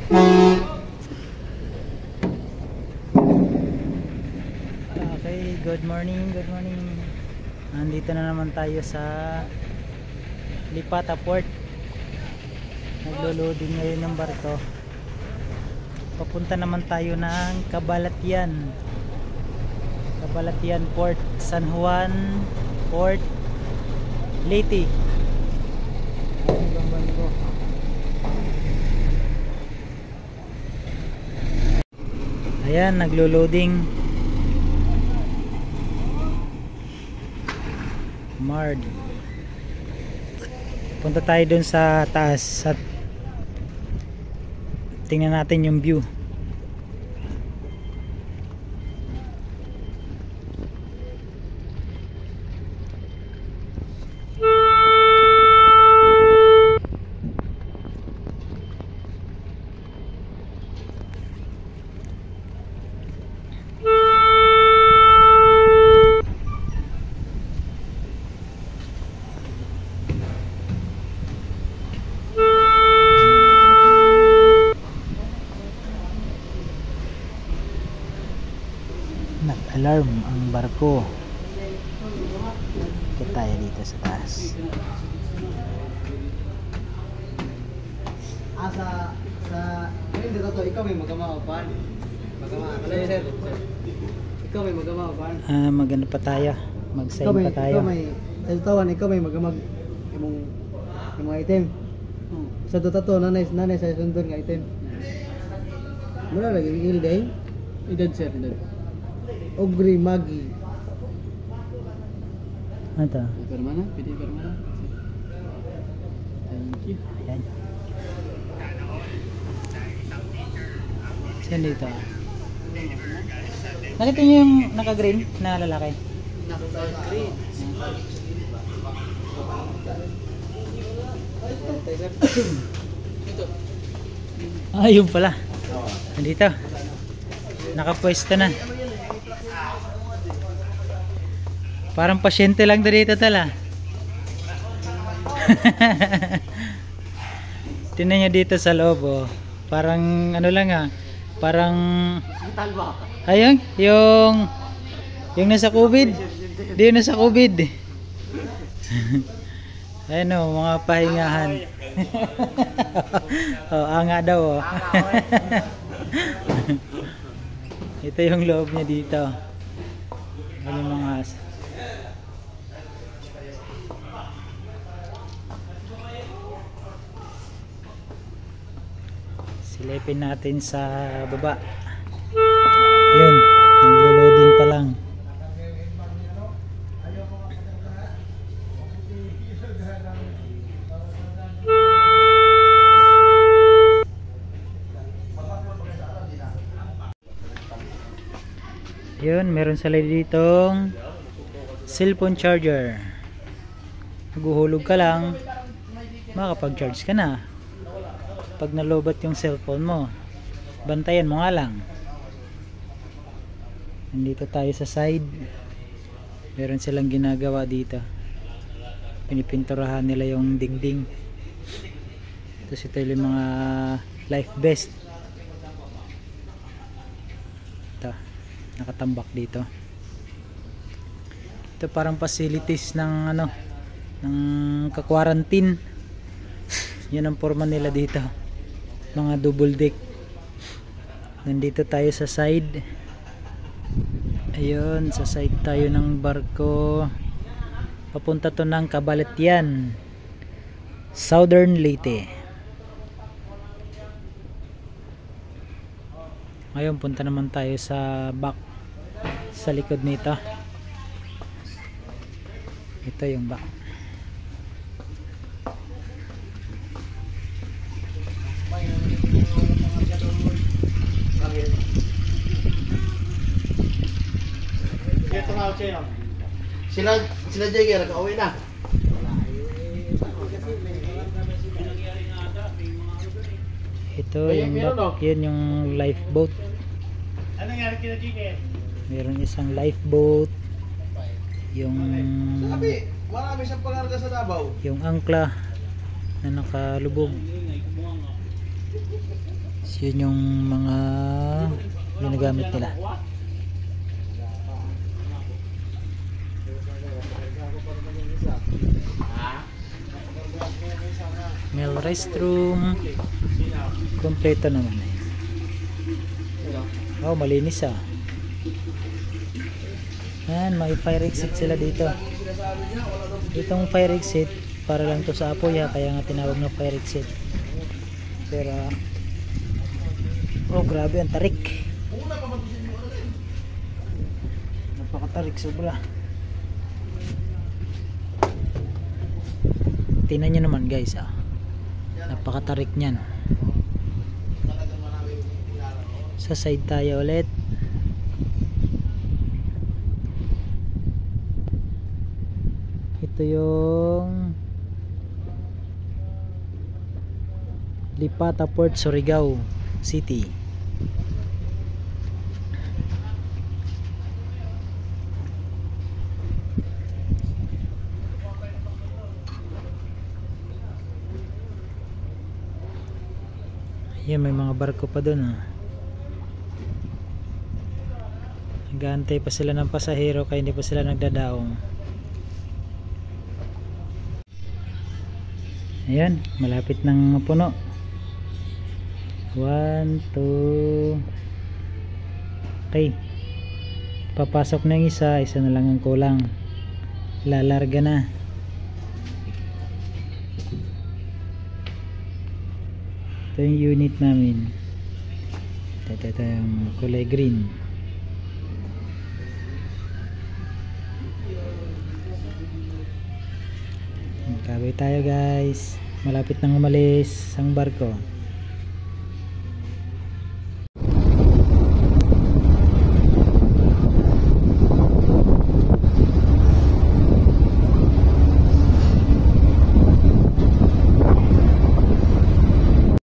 Okay, good morning, good morning. Nandito na naman tayo sa Lipata Port. Naglo-loading ngayon ng barko. Papunta naman tayo ng Cabalatian. Cabalatian Port, San Juan Port, Leyte. Ayan yung barko. Ayan, naglo-loading. Mard. Punta tayo dun sa taas at tingnan natin yung view. Nag-alarm ang barko. Ikot tayo dito sa taas. Hindi to, ikaw may magama-upan. Ikaw may magama-upan. Magano pa tayo? Mag-sign pa tayo. Ikaw may magamag imong item. Sa to nanay sa sundon nga item. Mura lagi ilday. Idad sir, idad. Ogri Magi. Ito. Permana, pwede permana. Thank you. Ayan. Saan dito? Nakita niyo yung naka-green na lalaki? Naka-green. Yun pala. Nandito. Nakapwesto na. Parang pasyente lang dito tala. Tingnan niyo dito sa loob, oh. Parang ano lang parang ayun, yung nasa COVID. Di yung nasa COVID. Ayun, oh, mga pahingahan. Oh, anga daw, oh. Ito yung loob niya dito. Ano yung mga silipin natin sa baba. Yun, naglo-loading pa lang. Yun, meron sila ditong cellphone charger. Naguhulog ka lang, makakapag-charge ka na. Pag nalobat yung cellphone mo, bantayan mo nga lang. Nandito tayo sa side. Meron silang ginagawa dito. Pinipinturahan nila yung dingding. Tapos ito yung mga life vest. Ito, nakatambak dito. Ito parang facilities ng ng ka-quarantine. Yan ang forma nila dito. Mga double deck. Nandito tayo sa side. Ayun, sa side tayo ng barko. Papunta to ng Cabalatian, Southern Leyte. Ngayon punta naman tayo sa back, sa likod nito. Ito yung back. Sila Jagger, nakauwi na. Ito yung back, yun yung lifeboat. Ano nangyari kina Jagger? Meron isang lifeboat. Yung marami siyang pangarga sa Davao. Yung angkla na nakalubog. So, yun yung mga ginagamit nila. Male restroom, kompleto naman eh. Oh, malinis ah. Yan, may fire exit sila dito. Itong fire exit para lang to sa apoy ha, kaya nga tinawag na fire exit. Pero oh, grabe ang tarik. Napakatarik sobra. Tingnan nyo naman guys ah. Napakatarik niyan. Sa side tayo ulit. Ito yung Lipata Port, Surigao City. Yan, may mga barko pa dun ah. Nag-aantay pa sila ng pasahero kaya hindi pa sila nagdadaong. Ayan, malapit ng puno. 1, 2. Okay, papasok na yung isa na lang ang kulang. Lalarga na. Ito yung unit namin. Ito yung kulay green. Kabay tayo guys. Malapit nang umalis ang barko.